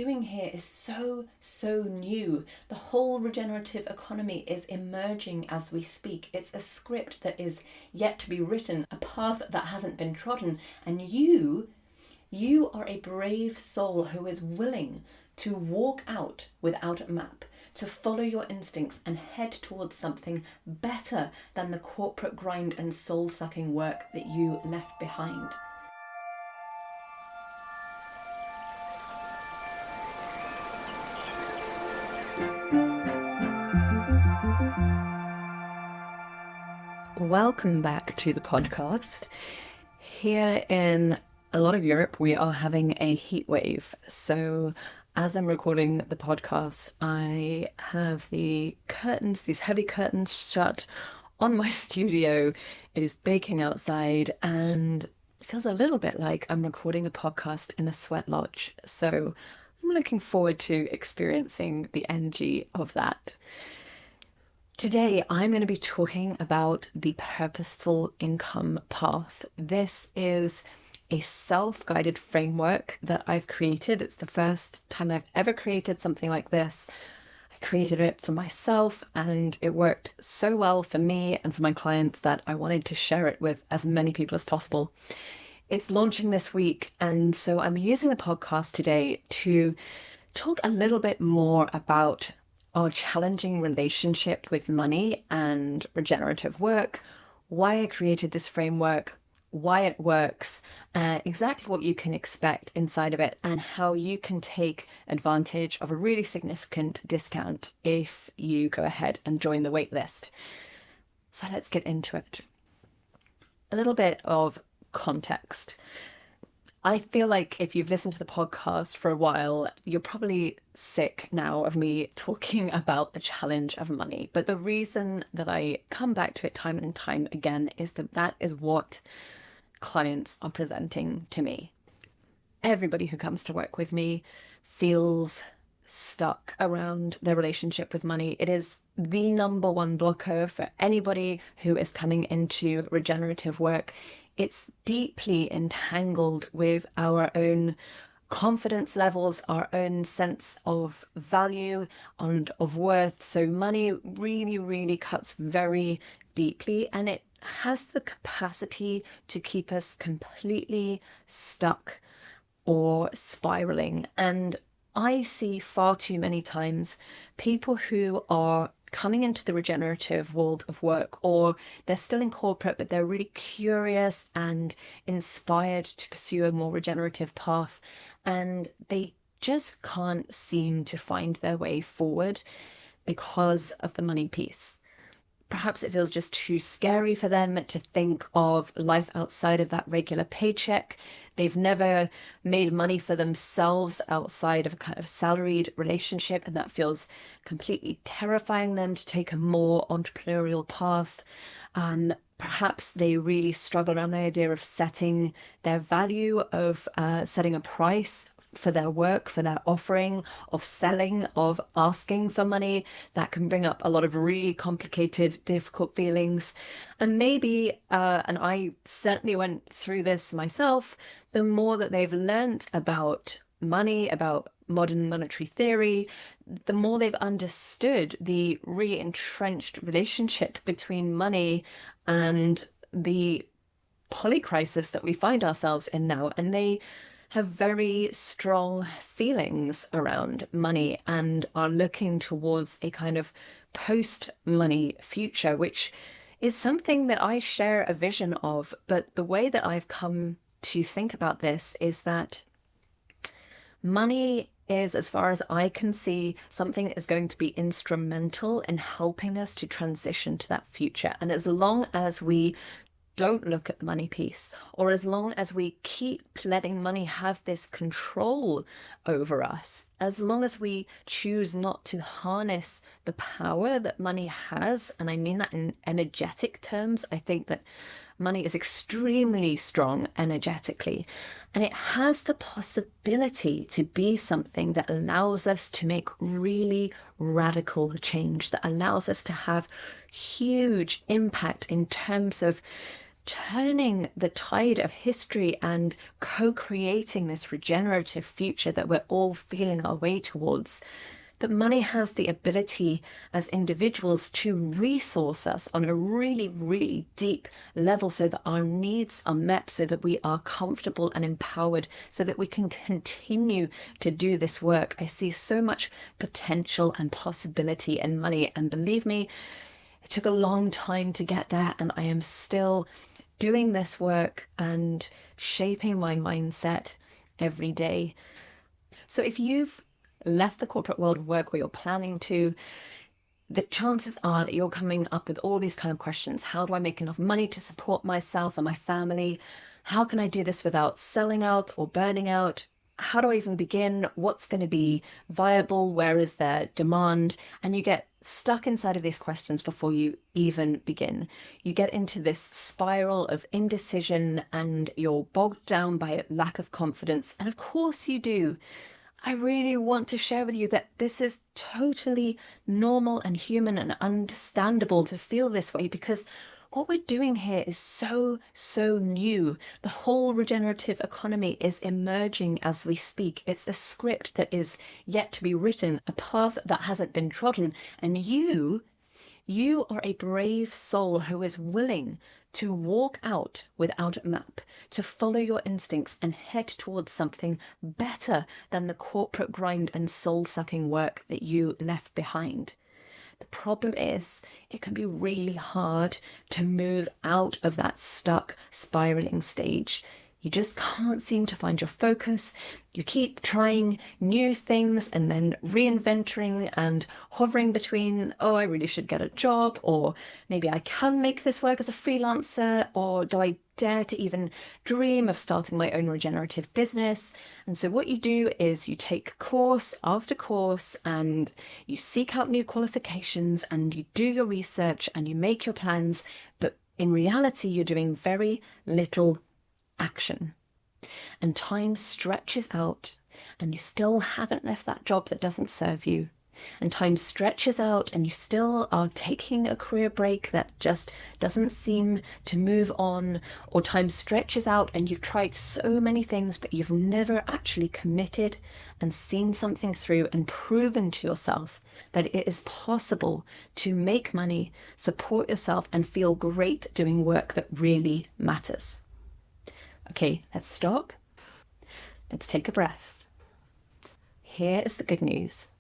doing here is so new. The whole regenerative economy is emerging as we speak. It's a script that is yet to be written, a path that hasn't been trodden. And you are a brave soul who is willing to walk out without a map, to follow your instincts and head towards something better than the corporate grind and soul-sucking work that you left behind. Welcome back to the podcast. Here in a lot of Europe, we are having a heat wave. So as I'm recording the podcast, I have the curtains, these heavy curtains shut on my studio. It is baking outside and it feels a little bit like I'm recording a podcast in a sweat lodge. So I'm looking forward to experiencing the energy of that. Today, I'm going to be talking about the Purposeful Income Path. This is a self-guided framework that I've created. It's the first time I've ever created something like this. I created it for myself and it worked so well for me and for my clients that I wanted to share it with as many people as possible. It's launching this week, and so I'm using the podcast today to talk a little bit more about our challenging relationship with money and regenerative work, why I created this framework, why it works, exactly what you can expect inside of it, and how you can take advantage of a really significant discount if you go ahead and join the waitlist. So let's get into it. A little bit of context. I feel like if you've listened to the podcast for a while, you're probably sick now of me talking about the challenge of money. But the reason that I come back to it time and time again is that that is what clients are presenting to me. Everybody who comes to work with me feels stuck around their relationship with money. It is the number one blocker for anybody who is coming into regenerative work. It's deeply entangled with our own confidence levels, our own sense of value and of worth. So money really, really cuts very deeply, and it has the capacity to keep us completely stuck or spiraling. And I see far too many times people who are coming into the regenerative world of work, or they're still in corporate, but they're really curious and inspired to pursue a more regenerative path, and they just can't seem to find their way forward because of the money piece. Perhaps it feels just too scary for them to think of life outside of that regular paycheck. They've never made money for themselves outside of a kind of salaried relationship, and that feels completely terrifying them to take a more entrepreneurial path. Perhaps they really struggle around the idea of setting their value, of setting a price for their work, for their offering, of selling, of asking for money. That can bring up a lot of really complicated, difficult feelings. And maybe, and I certainly went through this myself, the more that they've learnt about money, about modern monetary theory, the more they've understood the re-entrenched relationship between money and the polycrisis that we find ourselves in now. And they have very strong feelings around money and are looking towards a kind of post-money future, which is something that I share a vision of. But the way that I've come to think about this is that money is, as far as I can see, something that is going to be instrumental in helping us to transition to that future. And as long as we don't look at the money piece, or as long as we keep letting money have this control over us, as long as we choose not to harness the power that money has, and I mean that in energetic terms, I think that money is extremely strong energetically, and it has the possibility to be something that allows us to make really radical change, that allows us to have huge impact in terms of turning the tide of history and co-creating this regenerative future that we're all feeling our way towards, that money has the ability as individuals to resource us on a really, really deep level so that our needs are met, so that we are comfortable and empowered, so that we can continue to do this work. I see so much potential and possibility in money. And believe me, it took a long time to get there, and I am still doing this work and shaping my mindset every day. So if you've left the corporate world of work, or you're planning to, the chances are that you're coming up with all these kind of questions. How do I make enough money to support myself and my family? How can I do this without selling out or burning out? How do I even begin? What's going to be viable? Where is there demand? And you get stuck inside of these questions before you even begin. You get into this spiral of indecision and you're bogged down by lack of confidence. And of course you do. I really want to share with you that this is totally normal and human and understandable to feel this way, because what we're doing here is so new. The whole regenerative economy is emerging as we speak. It's a script that is yet to be written, a path that hasn't been trodden. And you are a brave soul who is willing to walk out without a map, to follow your instincts and head towards something better than the corporate grind and soul-sucking work that you left behind. The problem is, it can be really hard to move out of that stuck, spiraling stage. You just can't seem to find your focus. You keep trying new things and then reinventing and hovering between, oh, I really should get a job, or maybe I can make this work as a freelancer, or do I dare to even dream of starting my own regenerative business? And so what you do is you take course after course and you seek out new qualifications and you do your research and you make your plans, but in reality, you're doing very little action. And time stretches out and you still haven't left that job that doesn't serve you. And time stretches out and you still are taking a career break that just doesn't seem to move on. Or time stretches out and you've tried so many things, but you've never actually committed and seen something through and proven to yourself that it is possible to make money, support yourself, and feel great doing work that really matters. Okay, let's stop. Let's take a breath. Here is the good news.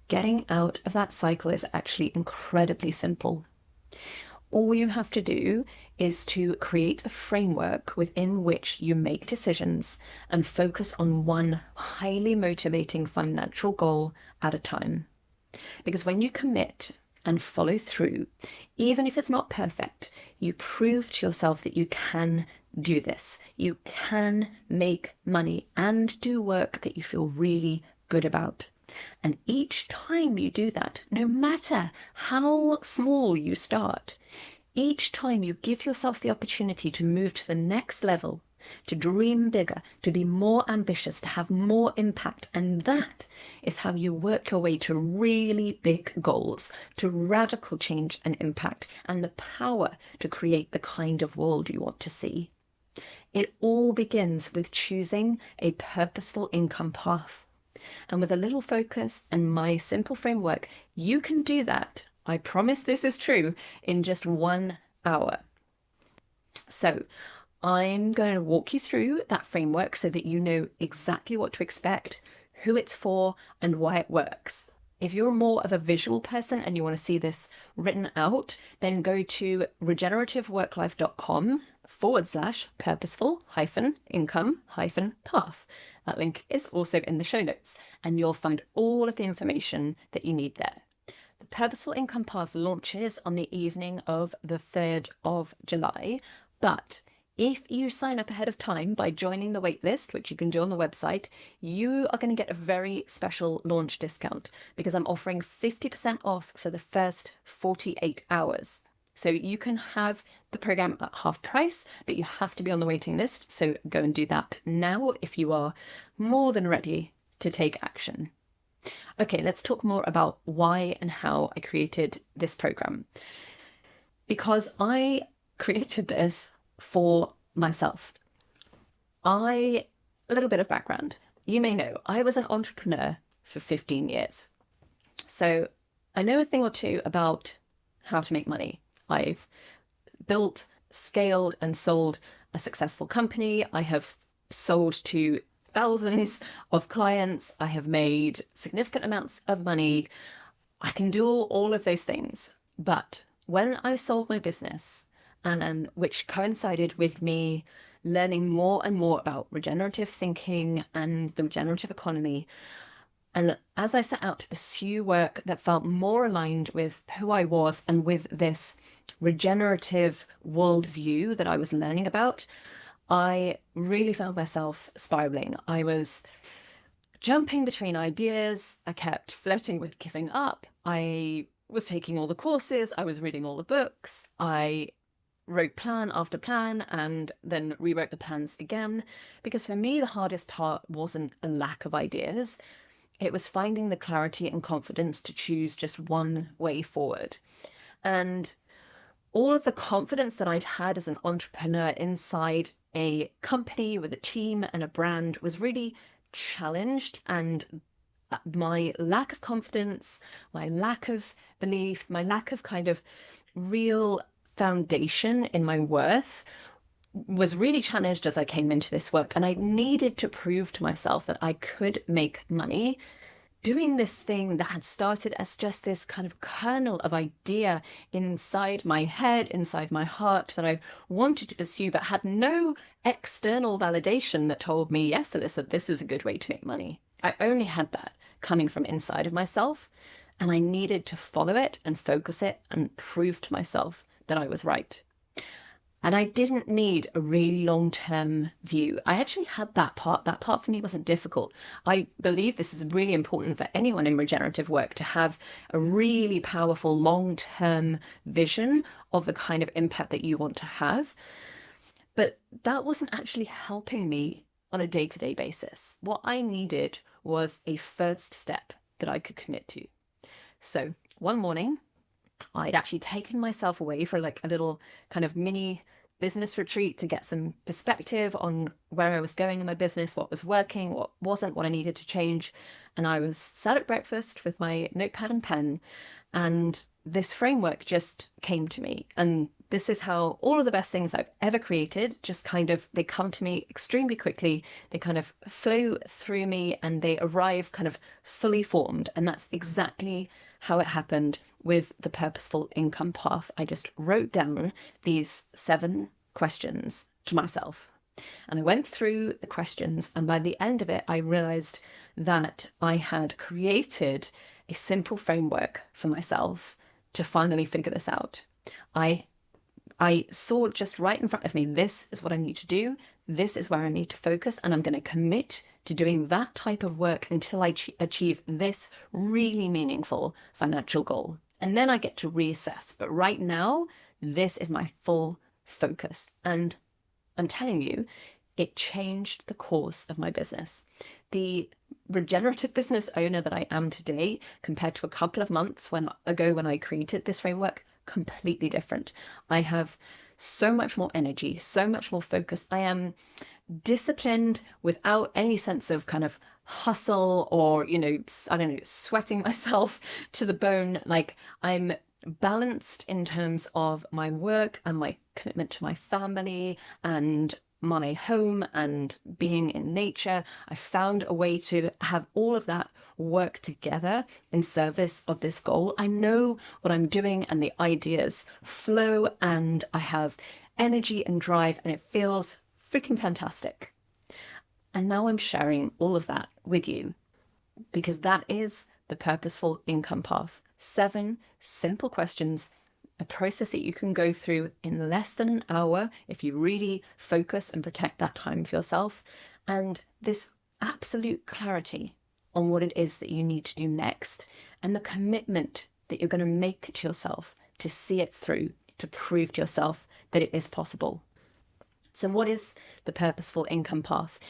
Getting out of that cycle is actually incredibly simple. All you have to do is to create a framework within which you make decisions and focus on one highly motivating financial goal at a time. Because when you commit and follow through, even if it's not perfect, you prove to yourself that you can do this. You can make money and do work that you feel really good about. And each time you do that, no matter how small you start, each time you give yourself the opportunity to move to the next level, to dream bigger, to be more ambitious, to have more impact. And that is how you work your way to really big goals, to radical change and impact, and the power to create the kind of world you want to see. It all begins with choosing a purposeful income path. And with a little focus and my simple framework, you can do that. I promise this is true in just 1 hour. So I'm going to walk you through that framework so that you know exactly what to expect, who it's for, and why it works. If you're more of a visual person and you want to see this written out, then go to regenerativeworklife.com/purposeful-income-path. That link is also in the show notes, and you'll find all of the information that you need there. The Purposeful Income Path launches on the evening of the 3rd of July, but if you sign up ahead of time by joining the waitlist, which you can do on the website, you are going to get a very special launch discount because I'm offering 50% off for the first 48 hours. So you can have the program at half price, but you have to be on the waiting list. So go and do that now if you are more than ready to take action. Okay, let's talk more about why and how I created this program. Because I created this for myself. A little bit of background. You may know I was an entrepreneur for 15 years. So I know a thing or two about how to make money. I've built, scaled, and sold a successful company. I have sold to thousands of clients. I have made significant amounts of money. I can do all of those things. But when I sold my business, and which coincided with me learning more and more about regenerative thinking and the regenerative economy, and as I set out to pursue work that felt more aligned with who I was and with this regenerative worldview that I was learning about, I really found myself spiraling. I was jumping between ideas. I kept flirting with giving up. I was taking all the courses. I was reading all the books. I wrote plan after plan and then rewrote the plans again. Because for me, the hardest part wasn't a lack of ideas. It was finding the clarity and confidence to choose just one way forward. And all of the confidence that I'd had as an entrepreneur inside a company with a team and a brand was really challenged, and my lack of confidence, my lack of belief, my lack of kind of real foundation in my worth was really challenged as I came into this work. And I needed to prove to myself that I could make money doing this thing that had started as just this kind of kernel of idea inside my head, inside my heart, that I wanted to pursue, but had no external validation that told me, yes, Alyssa, this is a good way to make money. I only had that coming from inside of myself, and I needed to follow it and focus it and prove to myself that I was right. And I didn't need a really long-term view. I actually had that part. That part for me wasn't difficult. I believe this is really important for anyone in regenerative work, to have a really powerful long-term vision of the kind of impact that you want to have. But that wasn't actually helping me on a day-to-day basis. What I needed was a first step that I could commit to. So one morning, I'd actually taken myself away for like a little kind of mini business retreat to get some perspective on where I was going in my business, what was working, what wasn't, what I needed to change. And I was sat at breakfast with my notepad and pen, and this framework just came to me. And this is how all of the best things I've ever created just kind of, they come to me extremely quickly. They kind of flow through me and they arrive kind of fully formed. And that's exactly how it happened with the Purposeful Income Path. I just wrote down these 7 questions to myself. And I went through the questions, and by the end of it, I realized that I had created a simple framework for myself to finally figure this out. I saw just right in front of me, this is what I need to do. This is where I need to focus, and I'm going to commit to doing that type of work until I achieve this really meaningful financial goal. And then I get to reassess. But right now, this is my full focus. And I'm telling you, it changed the course of my business. The regenerative business owner that I am today, compared to a couple of months ago when I created this framework, completely different. I have so much more energy, so much more focus. I am disciplined without any sense of kind of hustle or, sweating myself to the bone. Like, I'm balanced in terms of my work and my commitment to my family and my home and being in nature. I found a way to have all of that work together in service of this goal. I know what I'm doing and the ideas flow, and I have energy and drive, and it feels freaking fantastic. And now I'm sharing all of that with you because that is the Purposeful Income Path. 7 simple questions, a process that you can go through in less than an hour if you really focus and protect that time for yourself, and this absolute clarity on what it is that you need to do next, and the commitment that you're going to make to yourself to see it through, to prove to yourself that it is possible. So what is the Purposeful Income Path?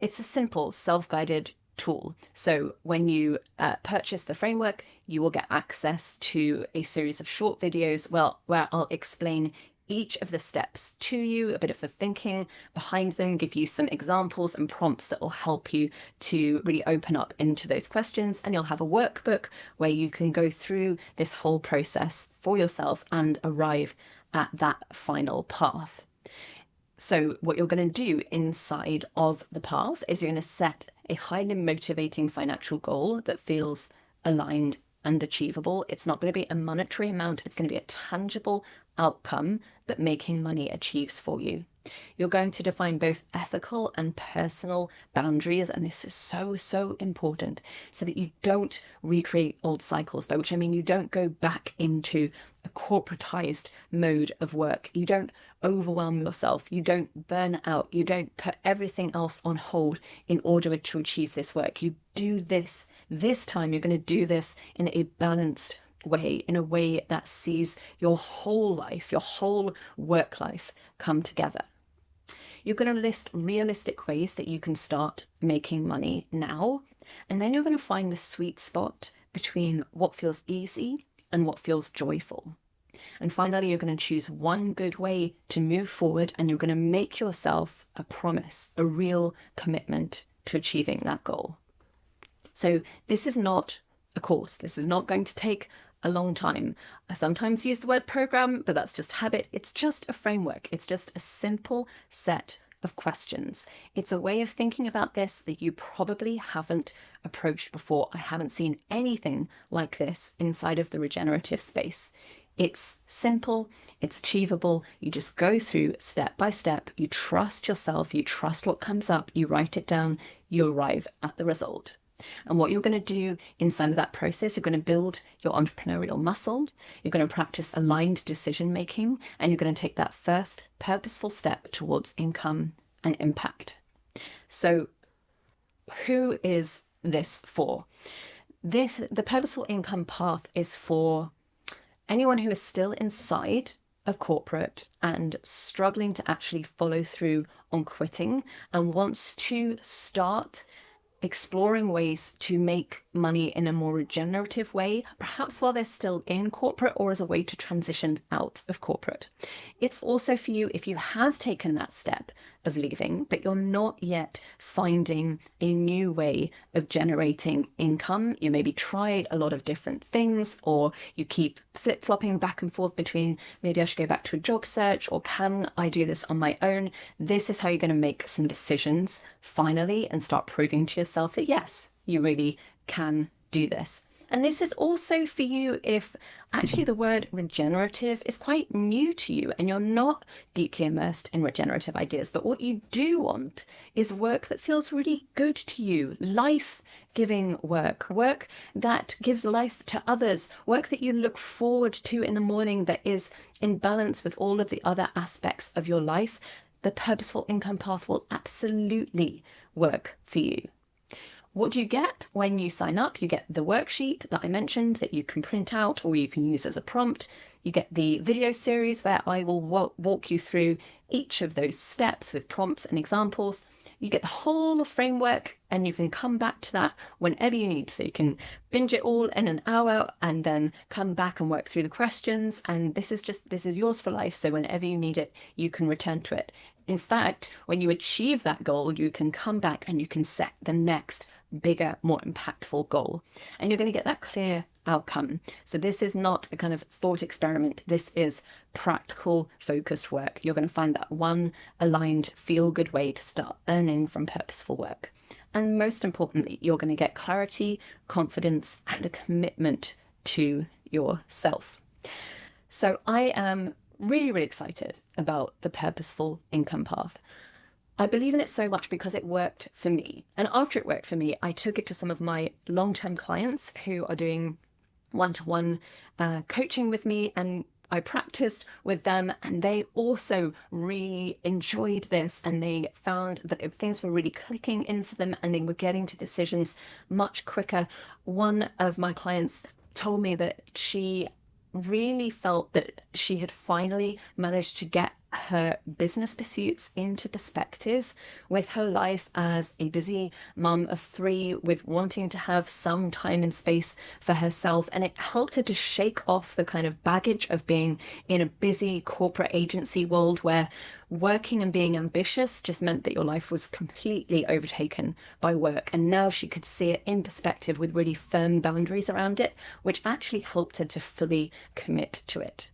It's a simple self-guided tool. So when you purchase the framework, you will get access to a series of short videos where I'll explain each of the steps to you, a bit of the thinking behind them, give you some examples and prompts that will help you to really open up into those questions. And you'll have a workbook where you can go through this whole process for yourself and arrive at that final path. So what you're going to do inside of the path is you're going to set a highly motivating financial goal that feels aligned and achievable. It's not going to be a monetary amount. It's going to be a tangible outcome that making money achieves for you. You're going to define both ethical and personal boundaries, and this is so important, so that you don't recreate old cycles, by which I mean you don't go back into a corporatized mode of work. You don't overwhelm yourself. You don't burn out. You don't put everything else on hold in order to achieve this work. You do this time. You're going to do this in a balanced way, in a way that sees your whole life, your whole work life come together. You're going to list realistic ways that you can start making money now, and then you're going to find the sweet spot between what feels easy and what feels joyful. And finally, you're going to choose one good way to move forward, and you're going to make yourself a promise, a real commitment to achieving that goal. So this is not a course. This is not going to take a long time. I sometimes use the word program, but that's just habit. It's just a framework. It's just a simple set of questions. It's a way of thinking about this that you probably haven't approached before. I haven't seen anything like this inside of the regenerative space. It's simple, it's achievable. You just go through step by step. You trust yourself, you trust what comes up, you write it down, you arrive at the result. And what you're going to do inside of that process, you're going to build your entrepreneurial muscle, you're going to practice aligned decision making, and you're going to take that first purposeful step towards income and impact. So who is this for? The Purposeful Income Path is for anyone who is still inside of corporate and struggling to actually follow through on quitting and wants to start exploring ways to make money in a more regenerative way, perhaps while they're still in corporate or as a way to transition out of corporate. It's also for you if you have taken that step of leaving, but you're not yet finding a new way of generating income. You maybe tried a lot of different things, or you keep flip-flopping back and forth between maybe I should go back to a job search, or can I do this on my own? This is how you're going to make some decisions finally and start proving to yourself that yes, you really can do this. And this is also for you if actually the word regenerative is quite new to you and you're not deeply immersed in regenerative ideas. But what you do want is work that feels really good to you, life-giving work, work that gives life to others, work that you look forward to in the morning that is in balance with all of the other aspects of your life. The Purposeful Income Path will absolutely work for you. What do you get when you sign up? You get the worksheet that I mentioned that you can print out or you can use as a prompt. You get the video series where I will walk you through each of those steps with prompts and examples. You get the whole framework and you can come back to that whenever you need. So you can binge it all in an hour and then come back and work through the questions. And this is yours for life. So whenever you need it, you can return to it. In fact, when you achieve that goal, you can come back and you can set the next bigger, more impactful goal. And you're going to get that clear outcome. So this is not a kind of thought experiment. This is practical, focused work. You're going to find that one aligned, feel-good way to start earning from purposeful work. And most importantly, you're going to get clarity, confidence, and a commitment to yourself. So I am really excited about the Purposeful Income Path. I believe in it so much because it worked for me. And after it worked for me, I took it to some of my long-term clients who are doing one-to-one coaching with me, and I practiced with them, and they also really enjoyed this, and they found that things were really clicking in for them and they were getting to decisions much quicker. One of my clients told me that she really felt that she had finally managed to get her business pursuits into perspective with her life as a busy mum of 3 with wanting to have some time and space for herself. And it helped her to shake off the kind of baggage of being in a busy corporate agency world where working and being ambitious just meant that your life was completely overtaken by work. And now she could see it in perspective with really firm boundaries around it, which actually helped her to fully commit to it.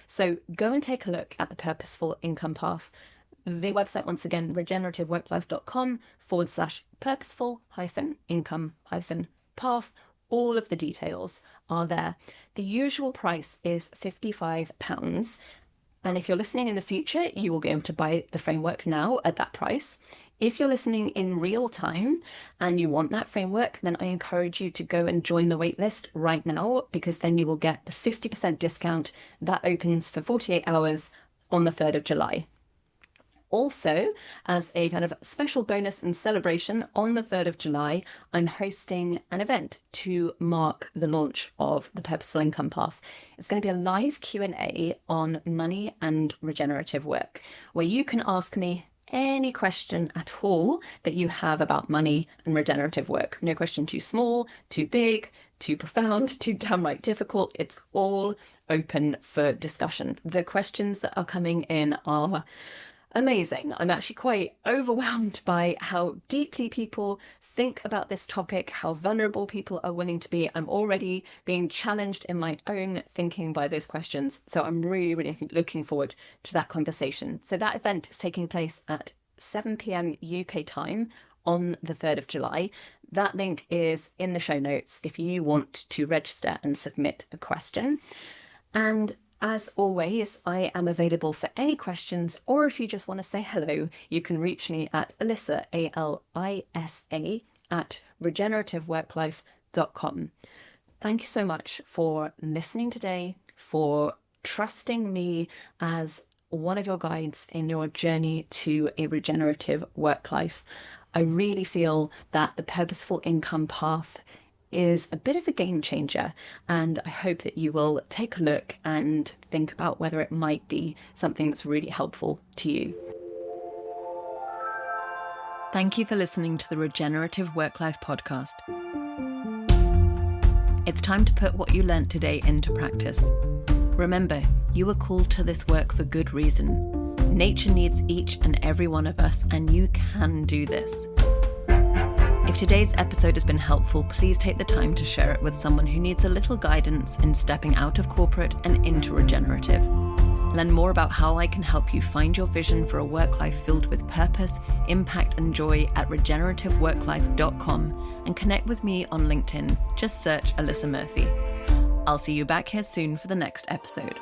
So go and take a look at the Purposeful Income Path. The website, once again, regenerative-work-life.com/purposeful-income-path. All of the details are there. The usual price is £55. And if you're listening in the future, you will be able to buy the framework now at that price. If you're listening in real time and you want that framework, then I encourage you to go and join the waitlist right now, because then you will get the 50% discount that opens for 48 hours on the 3rd of July. Also, as a kind of special bonus and celebration, on the 3rd of July, I'm hosting an event to mark the launch of the Purposeful Income Path. It's going to be a live Q&A on money and regenerative work, where you can ask me any question at all that you have about money and regenerative work. No question too small, too big, too profound, too downright difficult. It's all open for discussion. The questions that are coming in are amazing. I'm actually quite overwhelmed by how deeply people think about this topic, how vulnerable people are willing to be. I'm already being challenged in my own thinking by those questions. So I'm really, really looking forward to that conversation. So that event is taking place at 7 p.m. UK time on the 3rd of July. That link is in the show notes if you want to register and submit a question. And as always, I am available for any questions, or if you just want to say hello, you can reach me at Alyssa, ALISA, at regenerativeworklife.com. Thank you so much for listening today, for trusting me as one of your guides in your journey to a regenerative work life. I really feel that the Purposeful Income Path is a bit of a game changer, and I hope that you will take a look and think about whether it might be something that's really helpful to you. Thank you for listening to the Regenerative Work Life podcast. It's time to put what you learnt today into practice. Remember, you were called to this work for good reason. Nature needs each and every one of us, and you can do this. If today's episode has been helpful, please take the time to share it with someone who needs a little guidance in stepping out of corporate and into regenerative. Learn more about how I can help you find your vision for a work life filled with purpose, impact, and joy at regenerativeworklife.com, and connect with me on LinkedIn. Just search Alyssa Murphy. I'll see you back here soon for the next episode.